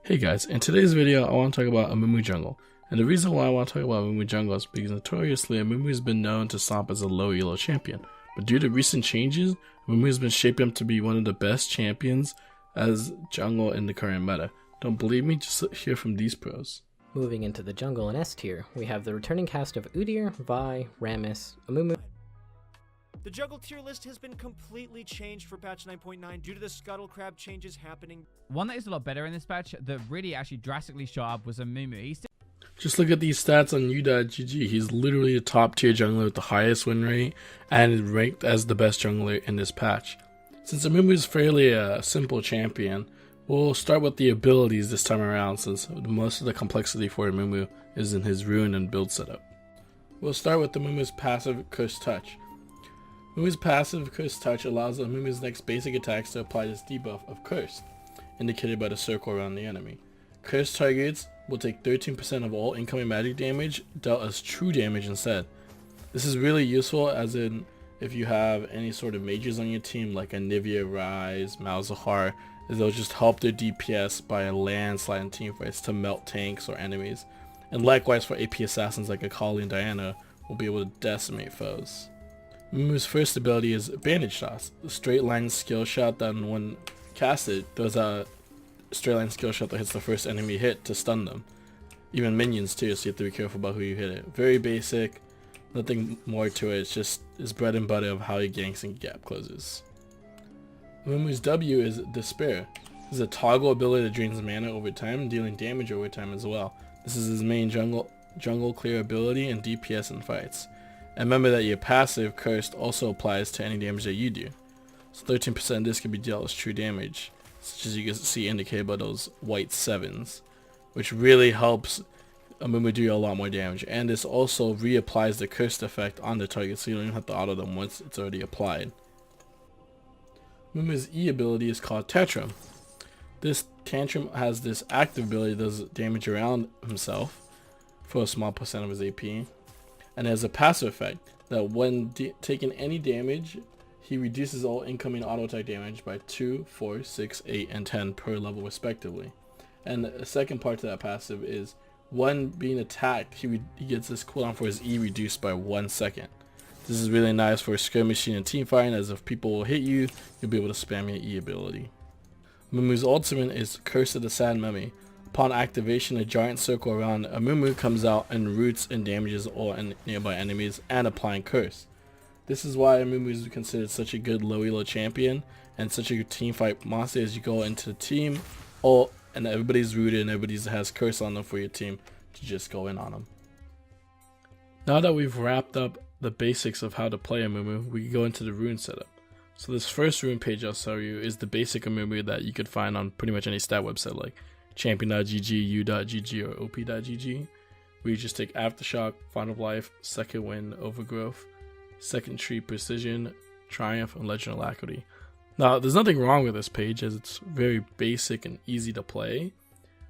Hey guys, in today's video I want to talk about Amumu Jungle. And the reason why I want to talk about Amumu Jungle is because notoriously Amumu has been known to stomp as a low elo champion. But due to recent changes, Amumu has been shaping up to be one of the best champions as jungle in the current meta. Don't believe me? Just hear from these pros. Moving into the jungle and S tier, we have the returning cast of Udyr, Vi, Rammus, Amumu. The jungle tier list has been completely changed for patch 9.9 due to the Scuttle Crab changes happening. One that is a lot better in this patch that really actually drastically shot up was Amumu. Just look at these stats on U.GG. He's literally a top tier jungler with the highest win rate and is ranked as the best jungler in this patch. Since Amumu is fairly a simple champion, we'll start with the abilities this time around since most of the complexity for Amumu is in his rune and build setup. We'll start with Amumu's passive Cursed Touch. Amumu's passive Cursed Touch allows Amumu's next basic attacks to apply this debuff of Cursed, indicated by the circle around the enemy. Cursed targets will take 13% of all incoming magic damage dealt as true damage instead. This is really useful as in if you have any sort of mages on your team like a Nivea, Rise, Malzahar, they'll just help their DPS by a landslide in teamfights to melt tanks or enemies. And likewise for AP assassins like Akali and Diana will be able to decimate foes. Amumu's first ability is Bandage Shots, a straight line skill shot that when casted does a straight line skill shot that hits the first enemy hit to stun them. Even minions too, so you have to be careful about who you hit it. Very basic, nothing more to it, it's just his bread and butter of how he ganks and gap closes. Amumu's W is Despair. This is a toggle ability that drains mana over time, dealing damage over time as well. This is his main jungle clear ability and DPS in fights. And remember that your passive Cursed also applies to any damage that you do. So 13% of this can be dealt as true damage, such as you can see indicated by those white 7s, which really helps Amumu do a lot more damage. And this also reapplies the Cursed effect on the target, so you don't even have to auto them once it's already applied. Amumu's E ability is called Tantrum. This Tantrum has this active ability that does damage around himself for a small percent of his AP. And has a passive effect that when taking any damage, he reduces all incoming auto attack damage by 2, 4, 6, 8, and 10 per level respectively. And the second part to that passive is when being attacked, he gets this cooldown for his E reduced by 1 second. This is really nice for skirmishing and team fighting, as if people will hit you, you'll be able to spam your E ability. Amumu's ultimate is Curse of the Sad Mummy. Upon activation, a giant circle around Amumu comes out and roots and damages all nearby enemies and applying Curse. This is why Amumu is considered such a good low elo champion and such a good team fight monster as you go into the team and everybody's rooted and everybody has Curse on them for your team to just go in on them. Now that we've wrapped up the basics of how to play Amumu, we can go into the rune setup. So this first rune page I'll show you is the basic Amumu that you could find on pretty much any stat website like champion.gg, u.gg, or op.gg, where you just take Aftershock, Font of Life, Second Wind, Overgrowth, Second Tree, Precision, Triumph, and Legend Alacrity. Now, there's nothing wrong with this page as it's very basic and easy to play.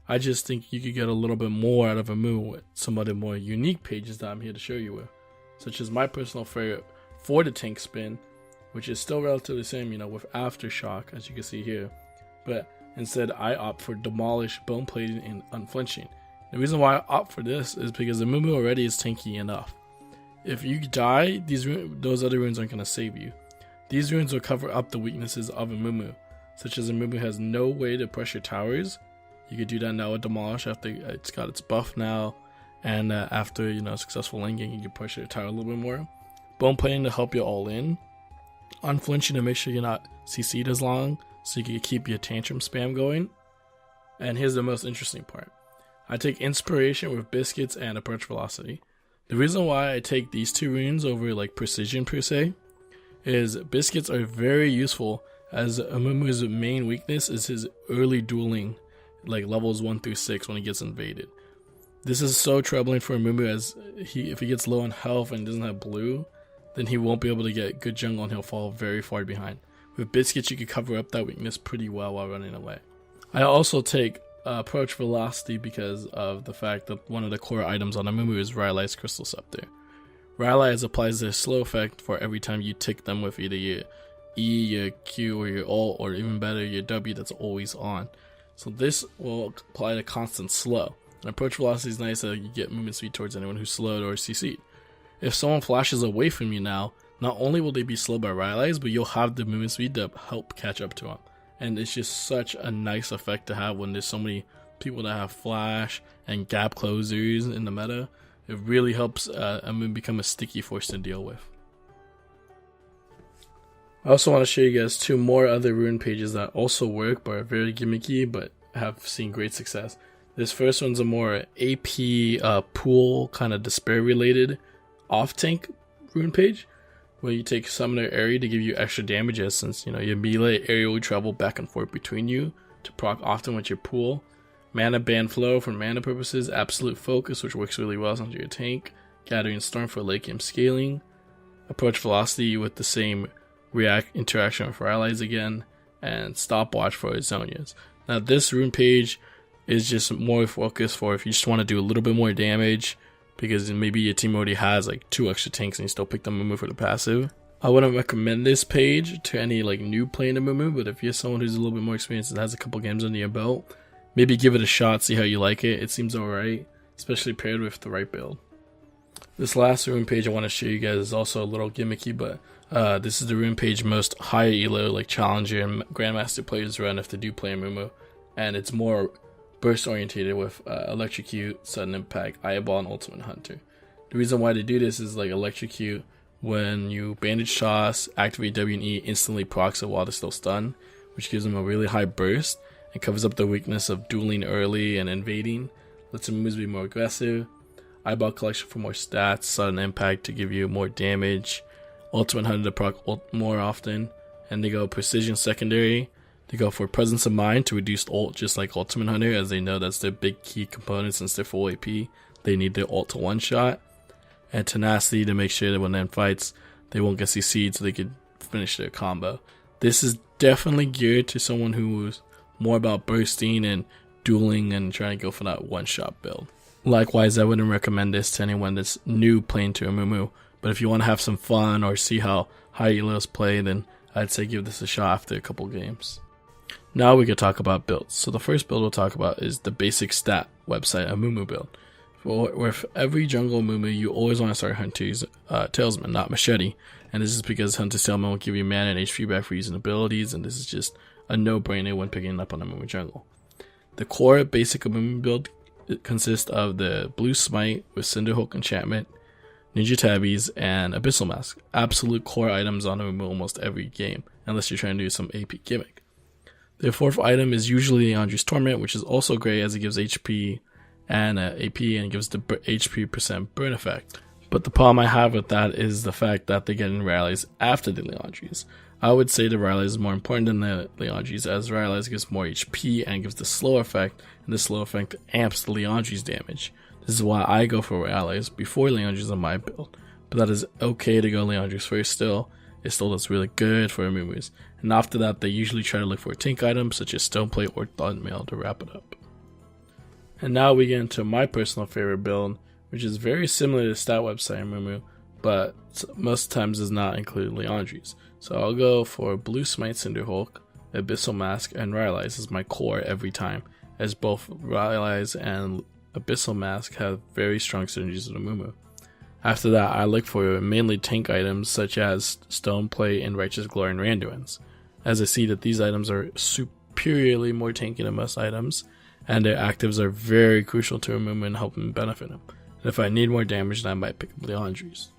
I just think you could get a little bit more out of Amumu with some other more unique pages that I'm here to show you with, such as my personal favorite for the tank spin, which is still relatively the same, with Aftershock, as you can see here, but instead I opt for Demolish, Bone Plating, and Unflinching. The reason why I opt for this is because Amumu already is tanky enough. If you die, those other runes aren't going to save you. These runes will cover up the weaknesses of Amumu, such as Amumu has no way to pressure towers. You could do that now with Demolish after it's got its buff now, and after successful linking, you can pressure the tower a little bit more. Bone Plating to help you all in. Unflinching to make sure you're not CC'd as long, so you can keep your tantrum spam going. And here's the most interesting part. I take inspiration with Biscuits and Approach Velocity. The reason why I take these two runes over like Precision per se is Biscuits are very useful as Amumu's main weakness is his early dueling, like levels 1 through 6 when he gets invaded. This is so troubling for Amumu as if he gets low on health and doesn't have blue, then he won't be able to get good jungle and he'll fall very far behind. With Biscuits, you can cover up that weakness pretty well while running away. I also take Approach Velocity because of the fact that one of the core items on Amumu is Rylai's Crystal Scepter. Rylai applies their slow effect for every time you tick them with either your E, your Q, or your ult, or even better, your W that's always on. So this will apply to constant slow. And approach velocity is nice so you get movement speed towards anyone who's slowed or CC'd. If someone flashes away from you now, not only will they be slowed by Rylai's, but you'll have the movement speed to help catch up to them. And it's just such a nice effect to have when there's so many people that have flash and gap closers in the meta. It really helps Amumu become a sticky force to deal with. I also want to show you guys 2 more other rune pages that also work but are very gimmicky but have seen great success. This first one's a more AP pool kind of despair related off tank rune page, where you take Summoner Area to give you extra damages, since your melee area will travel back and forth between you to proc often with your pool. Mana Band Flow for mana purposes, Absolute Focus, which works really well since you're a tank, Gathering Storm for late game scaling, Approach Velocity with the same interaction with Rylai's again, and Stopwatch for Zonias. Now this rune page is just more focused for if you just want to do a little bit more damage, because maybe your team already has like 2 extra tanks and you still pick them Amumu for the passive. I wouldn't recommend this page to any like new playing Amumu, but if you're someone who's a little bit more experienced and has a couple games under your belt, maybe give it a shot, see how you like it. It seems alright, especially paired with the right build. This last rune page I want to show you guys is also a little gimmicky, but this is the rune page most high elo like challenger and grandmaster players run if they do play Amumu, and it's more burst orientated with Electrocute, Sudden Impact, Eyeball, and Ultimate Hunter. The reason why they do this is like Electrocute, when you bandage toss, activate W and E, instantly procs it while they're still stunned, which gives them a really high burst and covers up the weakness of dueling early and invading, lets them moves be more aggressive. Eyeball Collection for more stats, Sudden Impact to give you more damage, Ultimate Hunter to proc more often, and they go Precision Secondary. They go for Presence of Mind to reduce ult just like Ultimate Hunter, as they know that's their big key component since they're full AP. They need their ult to one-shot. And Tenacity to make sure that when they're in fights, they won't get CC'd so they could finish their combo. This is definitely geared to someone who's more about bursting and dueling and trying to go for that one-shot build. Likewise, I wouldn't recommend this to anyone that's new playing to Amumu, but if you want to have some fun or see how high elos play, then I'd say give this a shot after a couple games. Now we could talk about builds. So the first build we'll talk about is the basic stat website Amumu build. With every jungle Amumu, you always want to start Hunter's Talisman, not Machete. And this is because Hunter's Talisman will give you mana and HP back for using abilities, and this is just a no-brainer when picking up on Amumu jungle. The core basic Amumu build consists of the Blue Smite with Cinderhulk enchantment, Ninja Tabbies, and Abyssal Mask. Absolute core items on Amumu almost every game, unless you're trying to do some AP gimmick. The 4th item is usually Leandri's Torment, which is also great as it gives HP and AP and gives the HP % burn effect. But the problem I have with that is the fact that they're getting Rylai's after the Leandri's. I would say the Rylai's is more important than the Leandri's, as Rylai's gives more HP and gives the slow effect, and the slow effect amps the Leandri's damage. This is why I go for Rylai's before Leandri's on my build, but that is okay to go Leandri's first still. It still does really good for Amumu's. And after that, they usually try to look for tank items such as Stoneplate or Thunmail to wrap it up. And now we get into my personal favorite build, which is very similar to the stat website Amumu, but most times does not include Leandri's. So I'll go for Blue Smite Cinderhulk, Abyssal Mask, and Rylai's as my core every time, as both Rylai's and Abyssal Mask have very strong synergies with Amumu. After that, I look for mainly tank items such as Stoneplate and Righteous Glory and Randuin's, as I see that these items are superiorly more tanky than most items, and their actives are very crucial to Amumu and helping benefit him. And if I need more damage, then I might pick up Leandri's.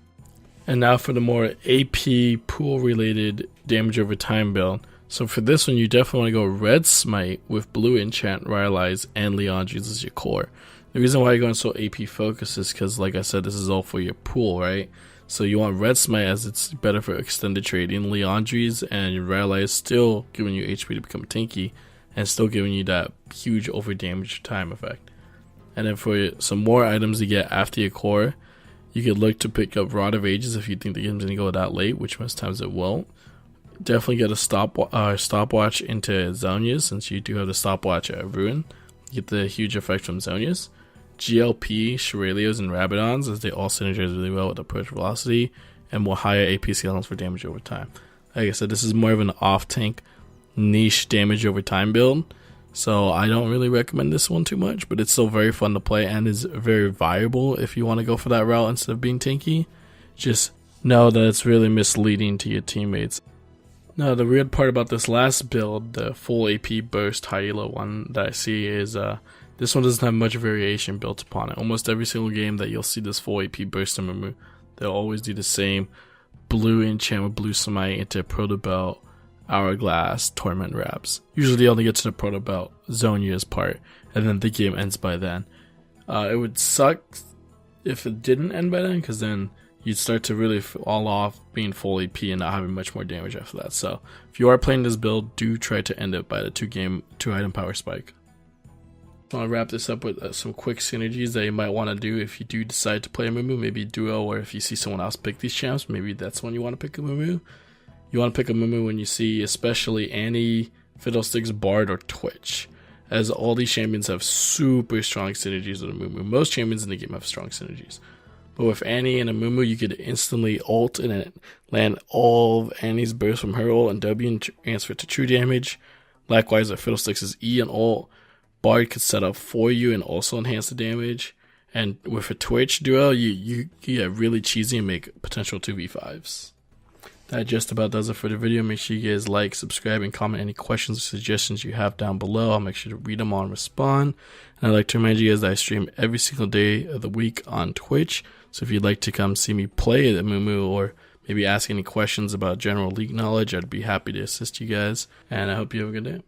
And now for the more AP pool related damage over time build. So for this one, you definitely want to go Red Smite with Blue Enchant, Rylai's, and Leandri's as your core. The reason why you're going so AP focus is because, like I said, this is all for your pool, right? So you want Red Smite as it's better for extended trading. Leandri's and Rylai's still giving you HP to become tanky and still giving you that huge over damage time effect. And then for some more items to get after your core, you could look to pick up Rod of Ages if you think the game's going to go that late, which most times it won't. Definitely get a stopwatch into Zonias, since you do have the stopwatch at Ruin. You get the huge effect from Zonias. GLP, Shurelios, and Rabadons, as they all synergize really well with approach velocity and more higher AP scales for damage over time. Like I said, this is more of an off-tank niche damage over time build, So I don't really recommend this one too much, but it's still very fun to play and is very viable if you want to go for that route instead of being tanky. Just know that it's really misleading to your teammates. Now, the weird part about this last build, the full AP burst high elo one that I see, is this one doesn't have much variation built upon it. Almost every single game that you'll see this full AP burst Amumu, they'll always do the same blue enchant with blue smite into proto belt, hourglass, torment wraps. Usually they only get to the proto belt Zonia's part, and then the game ends by then. It would suck if it didn't end by then, because then you'd start to really fall off being full AP and not having much more damage after that. So if you are playing this build, do try to end it by the 2-item power spike. I want to wrap this up with some quick synergies that you might want to do if you do decide to play Amumu, maybe duo, or if you see someone else pick these champs, maybe that's when you want to pick Amumu. You want to pick Amumu when you see especially Annie, Fiddlesticks, Bard, or Twitch, as all these champions have super strong synergies with Amumu. Most champions in the game have strong synergies. But with Annie and Amumu, you could instantly ult and then land all of Annie's burst from her ult and W and transfer to true damage. Likewise, with Fiddlesticks' E and ult, Bard could set up for you and also enhance the damage. And with a Twitch duo, you get really cheesy and make potential 2v5s. That just about does it for the video. Make sure you guys like, subscribe, and comment any questions or suggestions you have down below. I'll make sure to read them all and respond. And I'd like to remind you guys that I stream every single day of the week on Twitch. So if you'd like to come see me play at Amumu or maybe ask any questions about general league knowledge, I'd be happy to assist you guys. And I hope you have a good day.